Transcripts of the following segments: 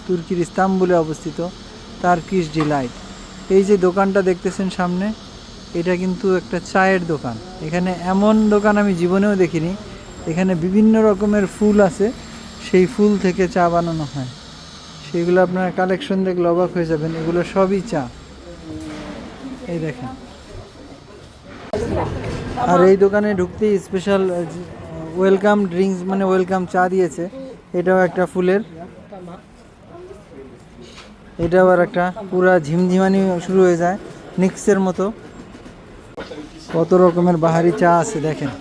তুর্কির ইস্তাম্বুলে অবস্থিত Turkish Deloitte. এই যে দোকানটা দেখতেছেন সামনে, এটা কিন্তু একটা চায়ের দোকান। এখানে এমন দোকান আমি জীবনেও দেখিনি। এখানে বিভিন্ন রকমের ফুল আছে, সেই ফুল থেকে চা বানানো হয়। সেগুলো আপনার কালেকশন দেখলে অবাক হয়ে যাবেন, এগুলো সবই চা। এই দেখেন। আর এই দোকানে ঢুকতেই স্পেশাল ওয়েলকাম ড্রিঙ্কস মানে ওয়েলকাম চা দিয়েছে। এটাও একটা ফুলের, এটা আবার একটা পুরা ঝিমঝিমানি শুরু হয়ে যায় নিক্সের মতো। কত রকমের বাহারি চা আছে দেখেন।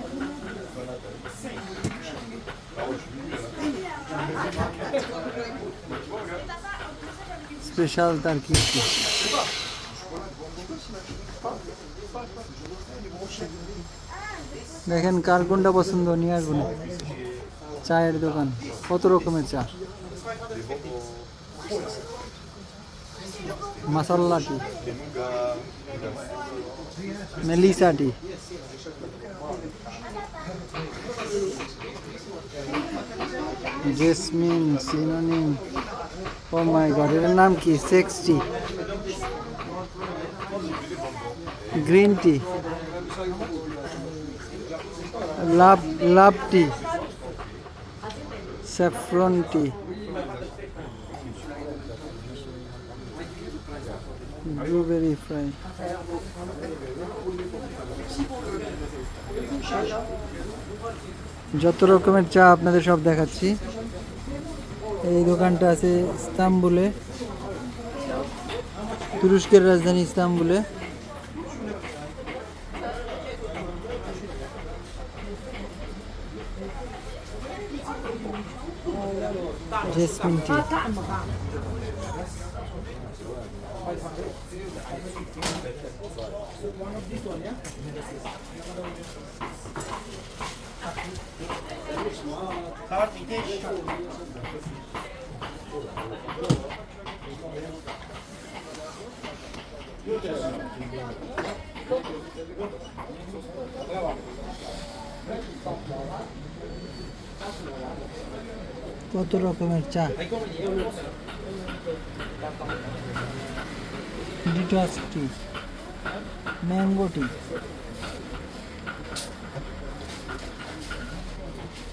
স্পেশাল তার কি দেখেন, কার কোনটা পছন্দ নিয়ে আসবো না। চায়ের দোকান, কত রকমের চা। মাসাল্লা টি, মেলিসা টি, জেসমিন, সিনোনিম, ও মাই গড, এর নাম কি? সেক্স টি, গ্রিন টি, লাভ লাভ টি, স্যাফরন টি, ব্লুবেরি ফ্রাই। যত রকমের চা আপনাদের সব দেখাচ্ছি। এই দোকানটা আছে ইস্তাম্বুলে, তুরস্কের রাজধানী ইস্তাম্বুলে। জেসমিন টি, কত রকমের চা। ডিটক্স টি, ম্যাঙ্গো টি,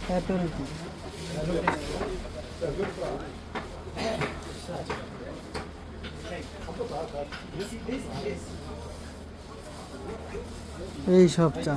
অ্যাপেল টি, এই সব চা।